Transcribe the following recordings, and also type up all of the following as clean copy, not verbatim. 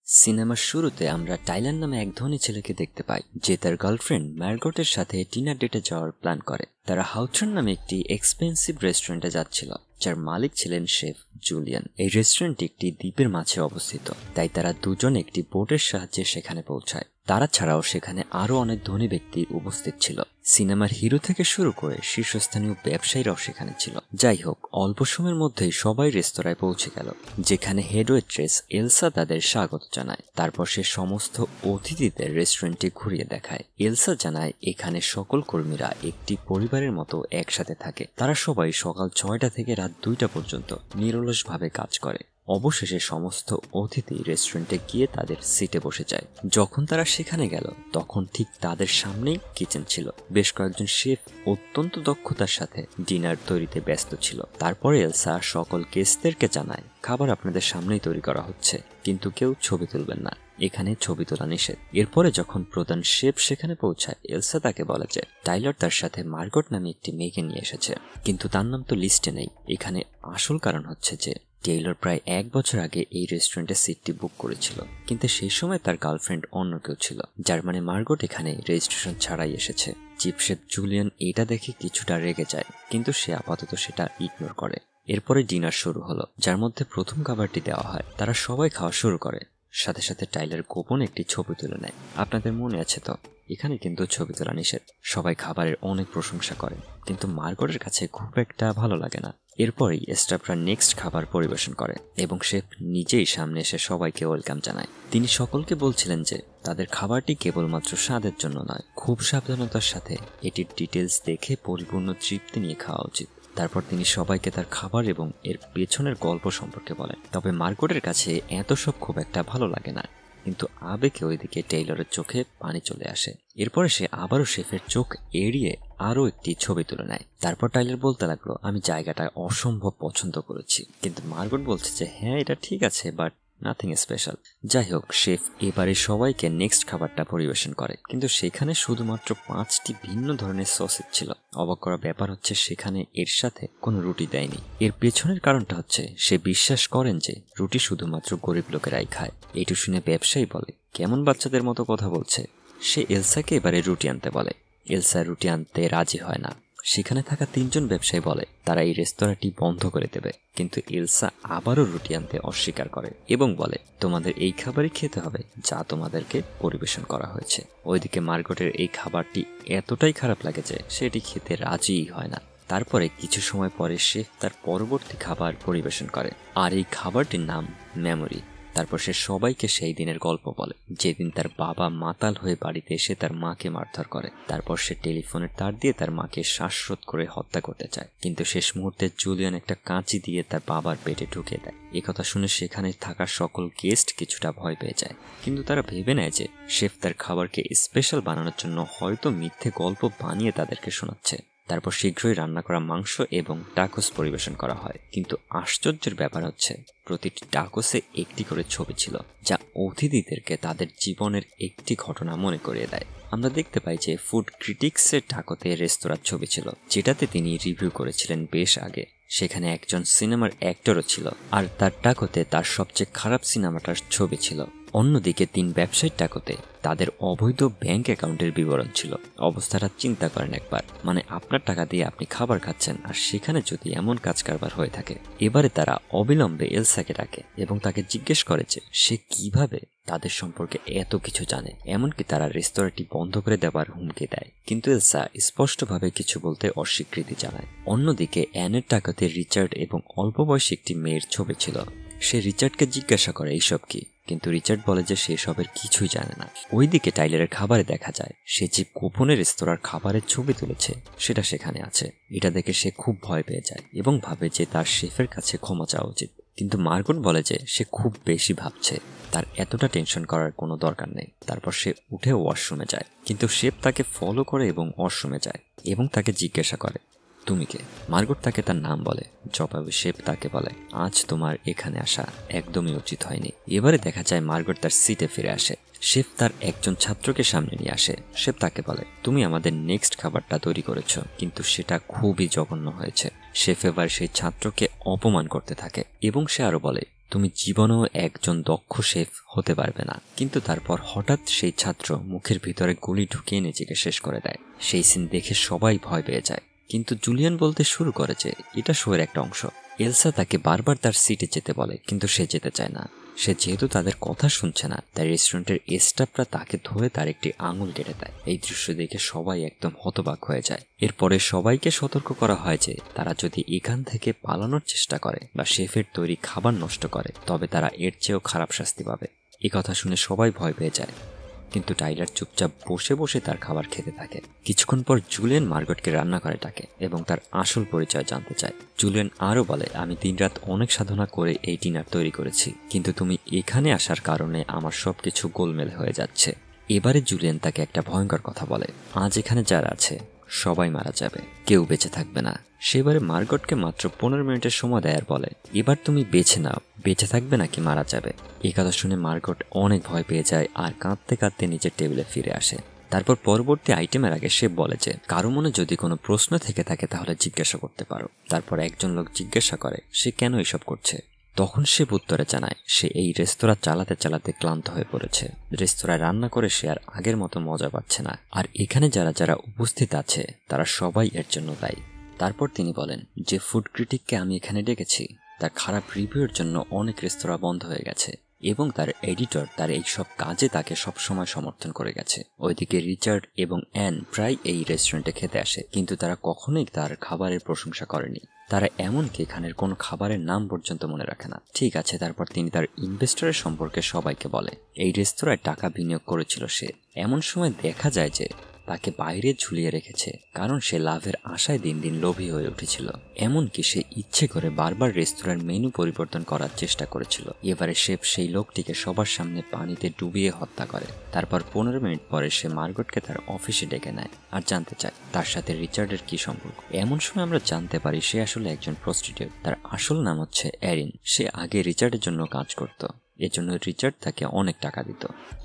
সিনেমার শুরুতে আমরা টাইলার নামে এক ধনী ছেলেকে দেখতে পাই, যে তার গার্লফ্রেন্ড মার্গটের সাথে ডিনার ডেটে যাওয়ার প্ল্যান করে। তারা হাউটন নামে একটি এক্সপেন্সিভ রেস্টুরেন্টে যাচ্ছিল, যার মালিক ছিলেন শেফ জুলিয়ান। এই রেস্টুরেন্টটি একটি দ্বীপের মাঝে অবস্থিত, তাই তারা দুজন একটি বোটের সাহায্যে সেখানে পৌঁছায়। তারা ছাড়াও সেখানে আরো অনেক ধনী ব্যক্তি উপস্থিত ছিল। সিনেমার হিরো থেকে শুরু করে শীর্ষস্থানীয় ব্যবসায়ীরাও সেখানে ছিল। যাই হোক, অল্প সময়ের মধ্যেই সবাই রেস্তোরাঁয় পৌঁছে গেল, যেখানে হেড ওয়েট্রেস এলসা তাদের স্বাগত জানায়। তারপর সে সমস্ত অতিথিদের রেস্টুরেন্টটি ঘুরিয়ে দেখায়। এলসা জানায় এখানে সকল কর্মীরা একটি পরিবারের মতো একসাথে থাকে। তারা সবাই সকাল 6টা থেকে রাত 2টা পর্যন্ত নিরলসভাবে কাজ করে। অবশেষে সমস্ত অতিথি রেস্টুরেন্টে গিয়ে তাদের সিটে বসে যায়। যখন তারা সেখানে গেল, তখন ঠিক তাদের সামনেই কিচেন ছিল। বেশ কয়েকজন শেফ অত্যন্ত দক্ষতার সাথে ডিনার তৈরিতে ব্যস্ত ছিল। তারপরে এলসা সকল গেস্টদেরকে জানায়, খাবার আপনাদের সামনেই তৈরি করা হচ্ছে, কিন্তু কেউ ছবি তুলবেন না, এখানে ছবি তোলা নিষেধ। এরপরে যখন প্রধান শেফ সেখানে পৌঁছায়, এলসা তাকে বলে যে টাইলার তার সাথে মার্গট নামে একটি মেয়েকে নিয়ে এসেছে, কিন্তু তার নাম তো লিস্টে নেই। এখানে আসল কারণ হচ্ছে যে টেইলর প্রায় 1 বছর আগে এই রেস্টুরেন্টের সিটটি বুক করেছিল, কিন্তু সেই সময় তার গার্লফ্রেন্ড অন্য কেউ ছিল, যার মানে মার্গট এখানে রেজিস্ট্রেশন ছাড়াই এসেছে। চিফ শেফ জুলিয়ান এটা দেখে কিছুটা রেগে যায়, কিন্তু সে আপাতত সেটা ইগনোর করে। এরপরে ডিনার শুরু হলো, যার মধ্যে প্রথম খাবারটি দেওয়া হয়। তারা সবাই খাওয়া শুরু করে, সাথে সাথে টাইলার গোপন একটি ছবি তুলে নেয়। আপনাদের মনে আছে তো, এখানে কিন্তু ছবি তোলা নিষেধ। সবাই খাবারের অনেক প্রশংসা করে, কিন্তু মার্গটের কাছে খুব একটা ভালো লাগে না। এরপরেই স্টাফরা নেক্সট খাবার পরিবেশন করে এবং শেফ নিজেই সামনে এসে সবাইকে ওয়েলকাম জানায়। তিনি সকলকে বলছিলেন যে তাদের খাবারটি কেবলমাত্র স্বাদের জন্য নয়, খুব সাবধানতার সাথে এটির ডিটেলস দেখে পরিপূর্ণ তৃপ্তি নিয়ে খাওয়া উচিত। তারপর তিনি সবাইকে তার খাবার এবং এর পেছনের গল্প সম্পর্কে বলেন। তবে মার্গটের কাছে এত সব খুব একটা ভালো লাগে না, কিন্তু আবেগে ওইদিকে টেইলরের চোখে পানি চলে আসে। এরপরে সে আবারও শেফের চোখ এড়িয়ে আরও একটি ছবি তুলে নেয়। তারপর টাইলার বলতে লাগলো, আমি জায়গাটা অসম্ভব পছন্দ করেছি। কিন্তু মার্গট বলছে যে হ্যাঁ, এটা ঠিক আছে, বাট নাথিং স্পেশাল। যাই হোক, শেফ এবারে সবাইকে নেক্সট খাবারটা পরিবেশন করে, কিন্তু সেখানে শুধুমাত্র 5টি ভিন্ন ধরনের সসেজ ছিল। অবাক করা ব্যাপার হচ্ছে সেখানে এর সাথে কোনো রুটি দেয়নি। এর পেছনের কারণটা হচ্ছে সে বিশ্বাস করেন যে রুটি শুধুমাত্র গরিব লোকেরাই খায়। এইটু শুনে ব্যবসায়ী বলে, কেমন বাচ্চাদের মতো কথা বলছে। সে এলসাকে এবারে রুটি আনতে বলে। এলসা রুটি আনতে রাজি হয় না। সেখানে থাকা 3জন ব্যবসায়ী বলে তারা এই রেস্তোরাঁটি বন্ধ করে দেবে, কিন্তু এলসা আবারও রুটি আনতে অস্বীকার করে এবং বলে তোমাদের এই খাবারই খেতে হবে যা তোমাদেরকে পরিবেশন করা হয়েছে। ওইদিকে মার্গটের এই খাবারটি এতটাই খারাপ লাগে যে সেটি খেতে রাজিই হয় না। তারপরে কিছু সময় পরে শেফ তার পরবর্তী খাবার পরিবেশন করে, আর এই খাবারটির নাম মেমোরি। তারপর সে সবাইকে সেই দিনের গল্প বলে, যেদিন তার বাবা মাতাল হয়ে বাড়িতে এসে তার মাকে মারধর করে। তারপর সে টেলিফোনের তার দিয়ে তার মাকে শ্বাসরোধ করে হত্যা করতে চায়, কিন্তু শেষ মুহূর্তে জুলিয়ান একটা কাঁচি দিয়ে তার বাবার পেটে ঢুকিয়ে দেয়। একথা শুনে সেখানে থাকা সকল গেস্ট কিছুটা ভয় পেয়ে যায়, কিন্তু তারা ভেবে নেয় যে শেফ তার খাবারকে স্পেশাল বানানোর জন্য হয়তো মিথ্যে গল্প বানিয়ে তাদেরকে শোনাচ্ছে। তারপর শীঘ্রই রান্না করা মাংস এবং টাকোস পরিবেশন করা হয়, কিন্তু আশ্চর্যের ব্যাপার হচ্ছে প্রতিটি টাকোসে একটি করে ছবি ছিল, যা অতিথিদেরকে তাদের জীবনের একটি ঘটনা মনে করিয়ে দেয়। আমরা দেখতে পাই যে ফুড ক্রিটিক্সের টাকোতে রেস্তোরাঁর ছবি ছিল, যেটাতে তিনি রিভিউ করেছিলেন বেশ আগে। সেখানে একজন সিনেমার অ্যাক্টরও ছিল, আর তার টাকোতে তার সবচেয়ে খারাপ সিনেমাটার ছবি ছিল। অন্যদিকে 3 ব্যবসায়ীর টাকোতে তাদের অবৈধ ব্যাংক অ্যাকাউন্টের বিবরণ ছিল। অবস্থাটা চিন্তা করেন একবার, মানে আপনার টাকা দিয়ে আপনি খাবার খাচ্ছেন, আর সেখানে যদি এমন কাজ কারবার হয়ে থাকে। এবারে তারা অবিলম্বে এলসাকে ডাকে এবং তাকে জিজ্ঞেস করে যে সে কিভাবে তাদের সম্পর্কে এত কিছু জানে, এমনকি তারা রেস্তোরাঁটি বন্ধ করে দেওয়ার হুমকি দেয়। কিন্তু এলসা স্পষ্টভাবে কিছু বলতে অস্বীকৃতি জানায়। অন্যদিকে অ্যানের টাকাতে রিচার্ড এবং অল্প বয়সী একটি মেয়ের ছবি ছিল। সে রিচার্ডকে জিজ্ঞাসা করে এইসব কি, কিন্তু রিচার্ড বলে যে সে সবের কিছুই জানে না। ওইদিকে টাইলারের খাবারে দেখা যায় সে যে গোপনে রেস্তোরাঁর খাবারের ছবি তুলেছে সেটা সেখানে আছে। এটা দেখে সে খুব ভয় পেয়ে যায় এবং ভাবে যে তার শেফের কাছে ক্ষমা চাওয়া উচিত, কিন্তু মার্গট বলে যে সে খুব বেশি ভাবছে, তার এতটা টেনশন করার কোনো দরকার নেই। তারপর সে উঠে ওয়াশরুমে যায়, কিন্তু শেফ তাকে ফলো করে এবং ওয়াশরুমে যায় এবং তাকে জিজ্ঞাসা করে তুমি কে। মার্গট তাকে তার নাম বলে। জবাবে শেফ তাকে বলে আজ তোমার এখানে আসা একদমই উচিত হয়নি। এবারে দেখা যায় মার্গট তার সিটে ফিরে আসে। শেফ তার একজন ছাত্রকে সামনে নিয়ে আসে। শেফ তাকে বলে তুমি আমাদের নেক্সট খাবারটা তৈরি করেছো, কিন্তু সেটা খুবই জঘন্য হয়েছে। শেফ এবার সেই ছাত্রকে অপমান করতে থাকে এবং সে আরো বলে তুমি জীবনেও একজন দক্ষ শেফ হতে পারবে না। কিন্তু তারপর হঠাৎ সেই ছাত্র মুখের ভিতরে গুলি ঢুকিয়ে নিজেকে শেষ করে দেয়। সেই সিন দেখে সবাই ভয় পেয়ে যায়, কিন্তু জুলিয়ান বলতে শুরু করে যে এটা শোয়ের একটা অংশ। এলসা তাকে বারবার তার সিটে যেতে বলে, কিন্তু সে যেতে চায় না। সে যেহেতু তাদের কথা শুনছে না, তাই রেস্টুরেন্টের স্টাফরা তাকে ধরে তার একটি আঙুল কেটে দেয়। এই দৃশ্য দেখে সবাই একদম হতবাক হয়ে যায়। এরপরে সবাইকে সতর্ক করা হয় যে তারা যদি এখান থেকে পালানোর চেষ্টা করে বা শেফের তৈরি খাবার নষ্ট করে, তবে তারা এর চেয়েও খারাপ শাস্তি পাবে। এই কথা শুনে সবাই ভয় পেয়ে যায়, কিন্তু টাইলার চুপচাপ বসে বসে তার খাবার খেতে থাকে। কিছুক্ষণ পর জুলিয়ান মার্গটকে রান্না করে ডাকে এবং তার আসল পরিচয় জানতে চায়। জুলিয়ান আরও বলে, আমি দিনরাত অনেক সাধনা করে এই ডিনার তৈরি করেছি, কিন্তু তুমি এখানে আসার কারণে আমার সবকিছু গোলমেল হয়ে যাচ্ছে। এবারে জুলিয়ান তাকে একটা ভয়ঙ্কর কথা বলে, আজ এখানে যারা আছে সবাই মারা যাবে, কেউ বেঁচে থাকবে না। সেবারে মার্গটকে মাত্র 15 মিনিটের সময় দেয় আর বলে, এবার তুমি বেছে নাও, বেঁচে থাকবে নাকি মারা যাবে। এই কথা শুনে মার্গট অনেক ভয় পেয়ে যায় আর কাঁদতে কাঁদতে নিজের টেবিলে ফিরে আসে। তারপর পরবর্তী আইটেমের আগে সে বলে যে কারো মনে যদি কোনো প্রশ্ন থেকে থাকে তাহলে জিজ্ঞাসা করতে পারো। তারপর একজন লোক জিজ্ঞাসা করে সে কেন এসব করছে। তখন সে উত্তরে জানায় সে এই রেস্তোরাঁ চালাতে চালাতে ক্লান্ত হয়ে পড়েছে। রেস্তোরাঁয় রান্না করে সে আর আগের মতো মজা পাচ্ছে না, আর এখানে যারা যারা উপস্থিত আছে তারা সবাই এর জন্য দায়ী। তারপর তিনি বলেন যে ফুড ক্রিটিককে আমি এখানে ডেকেছি, তার খারাপ রিভিউর জন্য অনেক রেস্তোরাঁ বন্ধ হয়ে গেছে এবং তার এডিটর তার এই সব কাজে তাকে সবসময় সমর্থন করে গেছে। ওইদিকে রিচার্ড এবং অ্যান প্রায় এই রেস্টুরেন্টে খেতে আসে, কিন্তু তারা কখনোই তার খাবারের প্রশংসা করেনি। তারা এমনকি এখানের কোনো খাবারের নাম পর্যন্ত মনে রাখে না। ঠিক আছে, তারপর তিনি তার ইনভেস্টরের সম্পর্কে সবাইকে বলে। এই রেস্তোরাঁয় টাকা বিনিয়োগ করেছিল সে। এমন সময় দেখা যায় যে তাকে বাইরে ঝুলিয়ে রেখেছে, কারণ সে লাভের আশায় দিন দিন লোভী হয়ে উঠেছিল। এমনকি সে ইচ্ছে করে বারবার রেস্তোরাঁর মেনু পরিবর্তন করার চেষ্টা করেছিল। এবারে শেফ সেই লোকটিকে সবার সামনে পানিতে ডুবিয়ে হত্যা করে। তারপর 15 মিনিট পরে সে মার্গটকে তার অফিসে ডেকে নেয় আর জানতে চায় তার সাথে রিচার্ডের কি সম্পর্ক। এমন সময় আমরা জানতে পারি সে আসলে একজন প্রস্টিটিউট। তার আসল নাম হচ্ছে এরিন। সে আগে রিচার্ডের জন্য কাজ করত, এজন্য রিচার্ড তাকে অনেক টাকা দিত।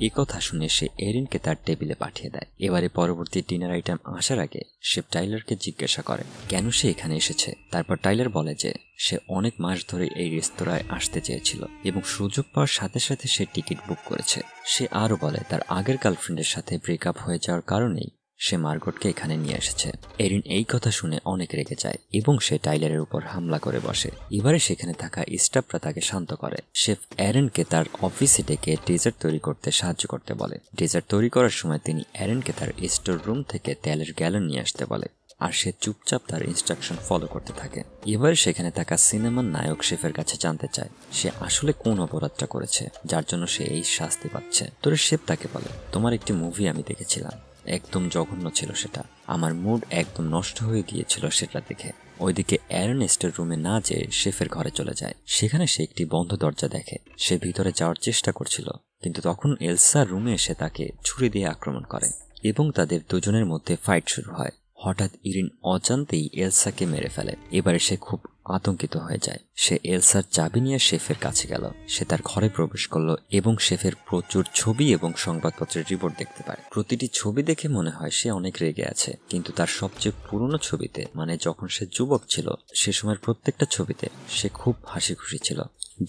এই কথা শুনে সে এরিনকে তার টেবিলে পাঠিয়ে দেয়। এবারে পরবর্তী ডিনার আইটেম আসার আগে শেফ টাইলারকে জিজ্ঞাসা করে কেন সে এখানে এসেছে। তারপর টাইলার বলে যে সে অনেক মাস ধরে এই রেস্তোরাঁয় আসতে চেয়েছিল এবং সুযোগ পাওয়ার সাথে সাথে সে টিকিট বুক করেছে। সে আরও বলে তার আগের গার্লফ্রেন্ডের সাথে ব্রেকআপ হয়ে যাওয়ার কারণেই সে মার্গটকে এখানে নিয়ে এসেছে। এরিন এই কথা শুনে অনেক রেগে যায় এবং সে টাইলারের উপর হামলা করে বসে। এবারে সেখানে থাকা স্টাফরা তাকে শান্ত করে। শেফ এরেনকে তার অফিসে ডেকে ডেজার্ট তৈরি করতে সাহায্য করতে বলে। ডেজার্ট তৈরি করার সময় তিনি এরেনকে তার স্টোর রুম থেকে তেলের গ্যালন নিয়ে আসতে বলে, আর সে চুপচাপ তার ইনস্ট্রাকশন ফলো করতে থাকে। এবারে সেখানে থাকা সিনেমার নায়ক শেফের কাছে জানতে চায় সে আসলে কোন অপরাধটা করেছে যার জন্য সে এই শাস্তি পাচ্ছে। তোর শেফ তাকে বলে, তোমার একটি মুভি আমি দেখেছিলাম, একদম জঘন্য ছিল সেটা, আমার মুড একদম নষ্ট হয়ে গিয়েছিল সেটা দেখে। ওইদিকে অ্যারনেস্টের রুমে না যেয়ে শেফের ঘরে চলে যায়। সেখানে সে একটি বন্ধ দরজা দেখে। সে ভিতরে যাওয়ার চেষ্টা করছিল, কিন্তু তখন এলসা রুমে এসে তাকে ছুরি দিয়ে আক্রমণ করে এবং তাদের দুজনের মধ্যে ফাইট শুরু হয়। হঠাৎ ইরিন অজান্তেই এলসাকে মেরে ফেলে। এবারে সে খুব আতঙ্কিত হয়ে যায়। সে এলসার চাবি নিয়ে শেফের কাছে গেল। সে তার ঘরে প্রবেশ করলো এবং শেফের প্রচুর ছবি এবং সংবাদপত্রের রিপোর্ট দেখতে পায়। প্রতিটি ছবি দেখে মনে হয় সে অনেক রেগে আছে, কিন্তু তার সবচেয়ে পুরনো ছবিতে, মানে যখন সে যুবক ছিল, সে সময়ের প্রত্যেকটা ছবিতে সে খুব হাসি খুশি ছিল,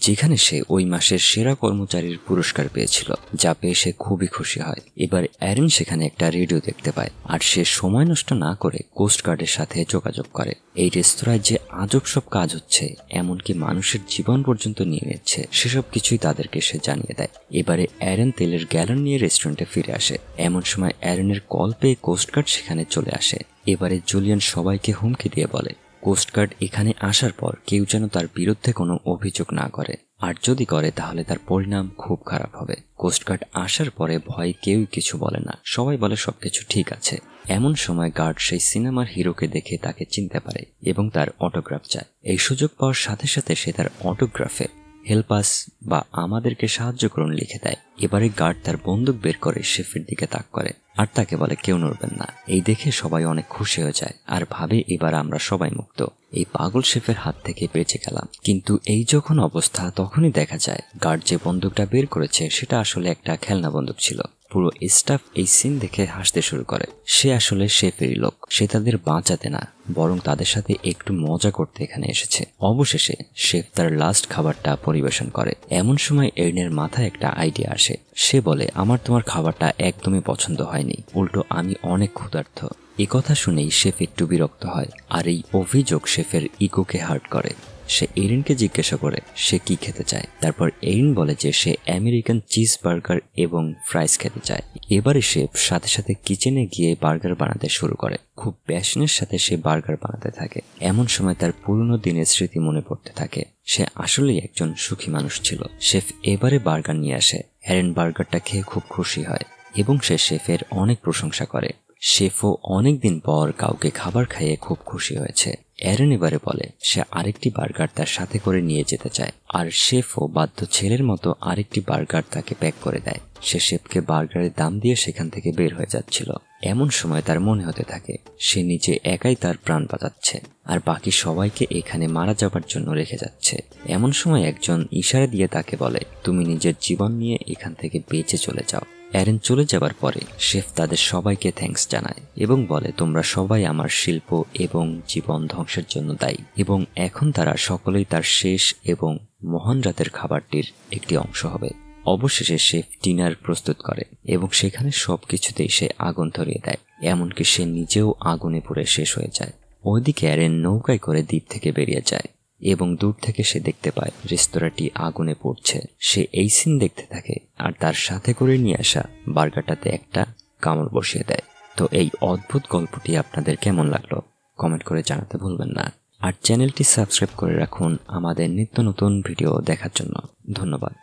যেখানে সে ওই মাসের সেরা কর্মচারীর পুরস্কার পেয়েছিল, যা পেয়ে সে খুবই খুশি হয়। এবার অ্যারিন সেখানে একটা রেডিও দেখতে পায় আর সে সময় নষ্ট না করে কোস্ট গার্ডের সাথে যোগাযোগ করে। এই রেস্তোরাঁয় যে আজব সব কাজ হচ্ছে, এমনকি মানুষের জীবন পর্যন্ত নিয়ে নিচ্ছে, সেসব কিছুই তাদেরকে সে জানিয়ে দেয়। এবারে অ্যারেন তেলের গ্যালন নিয়ে রেস্টুরেন্টে ফিরে আসে। এমন সময় অ্যারেনের কল পেয়ে কোস্ট গার্ড সেখানে চলে আসে। এবারে জুলিয়ান সবাইকে হুমকি দিয়ে বলে কোস্টগার্ড এখানে আসার পর কেউ যেন তার বিরুদ্ধে কোনো অভিযোগ না করে, আর যদি করে তাহলে তার পরিণাম খুব খারাপ হবে। কোস্টগার্ড আসার পরে ভয়ে কেউই কিছু বলে না, সবাই বলে সবকিছু ঠিক আছে। এমন সময় গার্ড সেই সিনেমার হিরোকে দেখে তাকে চিনতে পারে এবং তার অটোগ্রাফ চায়। এই সুযোগ পাওয়ার সাথে সাথে সে তার অটোগ্রাফে হেল্প আস বা আমাদেরকে সাহায্য করুন লিখে দেয়। এবারে গার্ড তার বন্দুক বের করে শেফের দিকে তাক করে আর তাকে বলে কেউ নড়বেন না। এই দেখে সবাই অনেক খুশি হয়ে যায় আর ভাবে এবার আমরা সবাই মুক্ত, এই পাগল শেফের হাত থেকে বেঁচে গেলাম। কিন্তু এই যখন অবস্থা, তখনই দেখা যায় গার্ড যে বন্দুকটা বের করেছে সেটা আসলে একটা খেলনা বন্দুক ছিল। পুরো স্টাফ এই সিন দেখে হাসতে শুরু করে। সে আসলে শেফেরই লোক, সে তাদের বাঁচাতে না বরং তাদের সাথে একটু মজা করতে এখানে এসেছে। অবশেষে শেফ তার লাস্ট খাবারটা পরিবেশন করে। এমন সময় এরিনের মাথায় একটা আইডিয়া আসে। সে বলে, আমার তোমার খাবারটা একদমই পছন্দ হয়নি, উল্টো আমি অনেক ক্ষুধার্ত। এই কথা শুনেই শেফ একটু বিরক্ত হয়, আর এই অভিযোগ শেফের ইগোকে হার্ট করে। সে এরিনকে জিজ্ঞাসা করে সে কি খেতে চায়। তারপর এরিন বলে যে সে আমেরিকান চিজ বার্গার এবং ফ্রাইস খেতে চায়। এবারে শেফ সাথে সাথে কিচেনে গিয়ে বার্গার বানাতে শুরু করে। খুব প্যাশনের সাথে সে বার্গার বানাতে থাকে। এমন সময় তার পুরনো দিনের স্মৃতি মনে পড়তে থাকে। সে আসলেই একজন সুখী মানুষ ছিল। শেফ এবারে বার্গার নিয়ে আসে। এরিন বার্গারটা খেয়ে খুব খুশি হয় এবং সে শেফের অনেক প্রশংসা করে। শেফও অনেকদিন পর কাউকে খাবার খাইয়ে খুব খুশি হয়েছে। এরিন এবারে বলে সে আরেকটি বার্গার তার সাথে করে নিয়ে যেতে চায়, আর শেফও বাধ্য ছেলের মতো আরেকটি বার্গার তাকে প্যাক করে দেয়। সে শেফকে বার্গারের দাম দিয়ে সেখান থেকে বের হয়ে যাচ্ছিল। এমন সময় তার মনে হতে থাকে সে নিজে একাই তার প্রাণ বাঁচাচ্ছে আর বাকি সবাইকে এখানে মারা যাবার জন্য রেখে যাচ্ছে। এমন সময় একজন ইশারা দিয়ে তাকে বলে, তুমি নিজের জীবন নিয়ে এখান থেকে বেঁচে চলে যাও। এরিন চলে যাবার পরে শেফ তাদের সবাইকে থ্যাঙ্কস জানায় এবং বলে, তোমরা সবাই আমার শিল্প এবং জীবন ধ্বংসের জন্য দায়ী, এবং এখন তারা সকলেই তার শেষ এবং মহান রাতের খাবারটির একটি অংশ হবে। অবশেষে শেফ ডিনার প্রস্তুত করে এবং সেখানে সবকিছুতেই সে আগুন ধরিয়ে দেয়, এমনকি সে নিজেও আগুনে পুড়ে শেষ হয়ে যায়। ওইদিকে এরিন নৌকায় করে দ্বীপ থেকে বেরিয়ে যায় এবং দূর থেকে সে দেখতে পায় রেস্তোরাঁটি আগুনে পড়ছে। সে এই সিন দেখতে থাকে আর তার সাথে করে নিয়ে আসা বার্গারটাতে একটা কামড় বসিয়ে দেয়। তো এই অদ্ভুত গল্পটি আপনাদের কেমন লাগলো কমেন্ট করে জানাতে ভুলবেন না, আর চ্যানেলটি সাবস্ক্রাইব করে রাখুন আমাদের নিত্য নতুন ভিডিও দেখার জন্য। ধন্যবাদ।